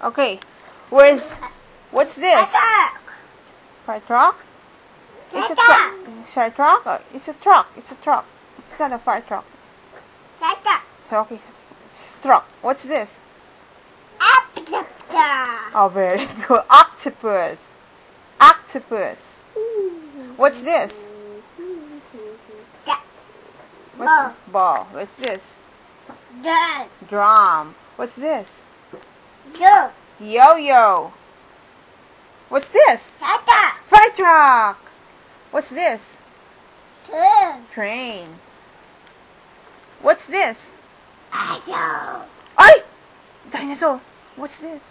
Okay. What's this? Fire truck? It's a truck. Fire truck? It's a truck. It's a truck. It's not a fire truck. Okay. It's truck. What's this? Oh, very good. Octopus. Octopus. What's this? What's ball? What's this? Drum. What's this? Yo-yo. What's this? Fire truck. What's this? Train. What's this? Ay! Dinosaur. What's this?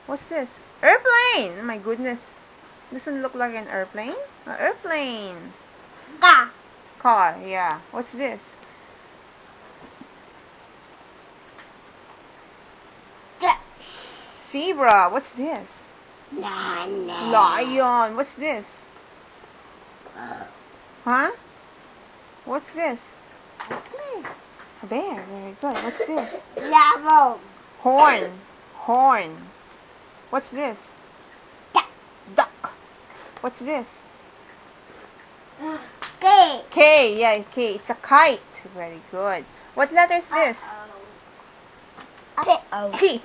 What's this? Airplane. Oh my goodness. Doesn't look like an airplane. An airplane. Car. Yeah. What's this? Zebra. What's this? Lion. What's this? Huh? What's this? A bear. Very good. What's this? Horn. Horn. What's this? Duck. What's this? K. Yeah, K. It's a kite. Very good. What letter is this? P.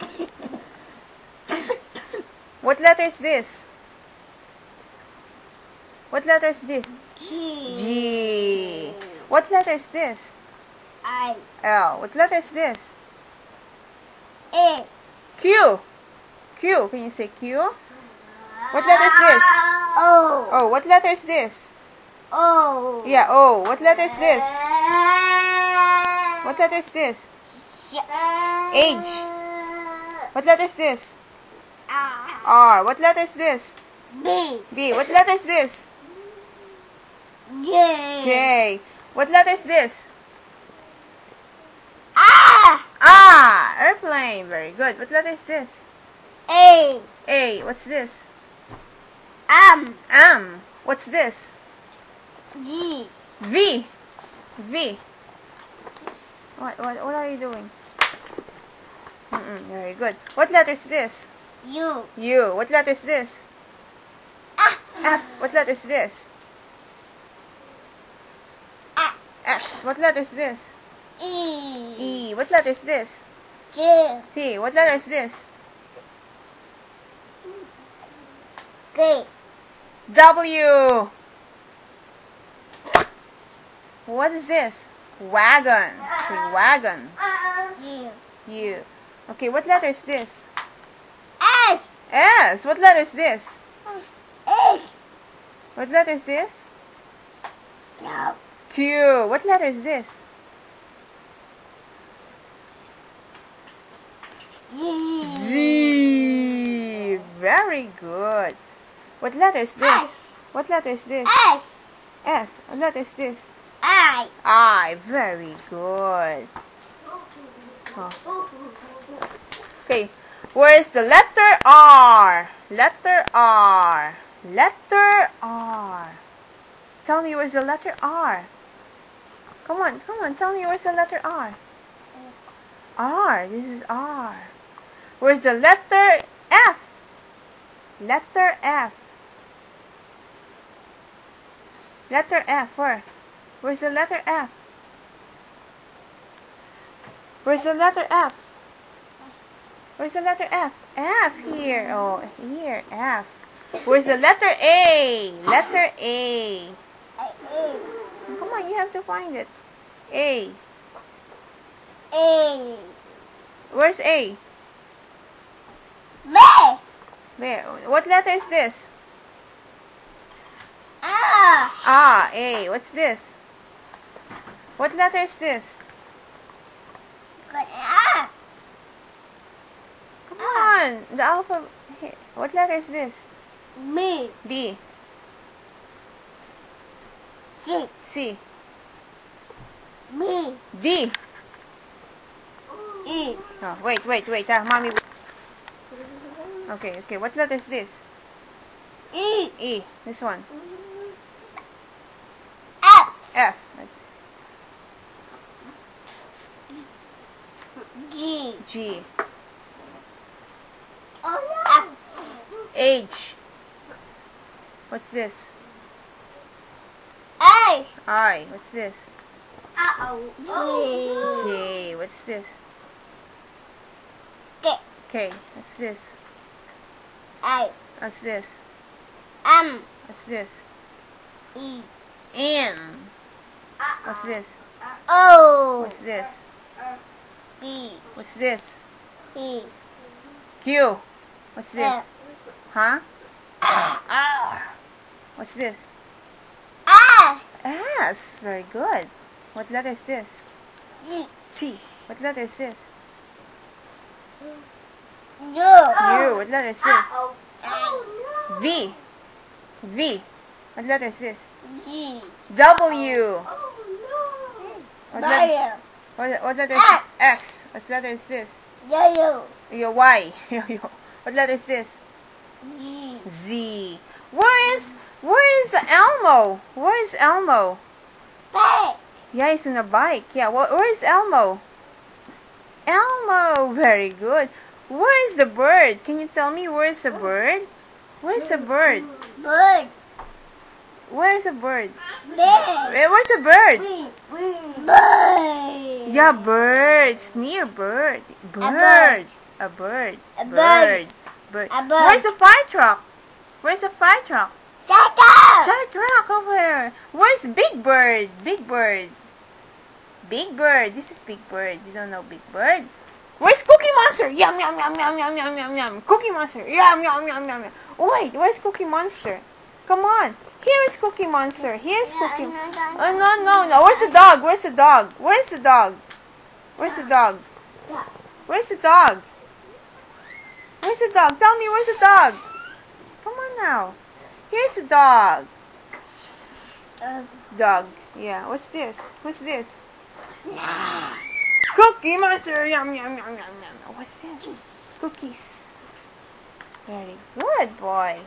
What letter is this? What letter is this? G. What letter is this? L. What letter is this? Q. Q. Can you say Q? What letter is this? Oh, what letter is this? Yeah, O. What letter is this? What letter is this? H. What letter is this? R. What letter is this? B. What letter is this? J. What letter is this? Airplane. Very good. What letter is this? A. What's this? What's this? V. What are you doing? Very good. What letter is this? U. What letter is this? F. What letter is this? S. What letter is this? E. What letter is this? T. What letter is this? W. What is this? Wagon. Say wagon. U. Okay, what letter is this? S. What letter is this? What letter is this? Q. What letter is this? Z. Very good. What letter is this? What letter is this? S. What letter is this? I. Very good. Oh. Okay. Where is the letter R? Letter R. Letter R. Tell me where's the letter R. Come on. Tell me where's the letter R. R. This is R. Where's the letter F? Letter F. Letter F. Where? Where's the letter F? Where's the letter F? Where's the letter F? F here. Oh, here. F. Where's the letter A? Letter A. Come on, you have to find it. A. Where's A? Where? What letter is this? A. What's this? What letter is this? Come on, the alphabet. Here. What letter is this? B. C. D. Oh, wait. Mommy. Okay. What letter is this? E. This one. F. G. H. What's this? I. What's this? J. What's this? K. What's this? What's this? What's this? N. What's this? What's this? What's this? Q. What's this? Huh? R. What's this? S. Very good. What letter is this? T. What letter is this? U. What letter is this? V. V. What letter is this? W. What letter? What letter is X? What letter is this? Your Y. What letter is this? Z. Where is Elmo? Where is Elmo? Yeah, he's on a bike. Yeah, where is Elmo? Elmo. Very good. Where is the bird? Can you tell me where is the bird? Where is the bird? Where is the bird? Where's the bird? Yeah, bird. It's near bird. Bird. A bird. Bird. Where's the fire truck? Where's the fire truck? Fire truck over there. Where's Big Bird? Big Bird. Big Bird. This is Big Bird. You don't know Big Bird? Where's Cookie Monster? Yum yum yum yum yum yum yum yum. Cookie Monster. Yum yum yum yum yum. Wait, where's Cookie Monster? Come on. Here is Cookie Monster. Here's Cookie. Oh no. Where's the dog? Where's the dog? Where's the dog? Where's the dog? Where's the dog? Where's the dog? Tell me, where's the dog? Come on now. Here's the dog. Dog. Yeah. What's this? What's this? Cookie Monster. Yum yum yum yum yum. What's this? Cookies. Very good, boy.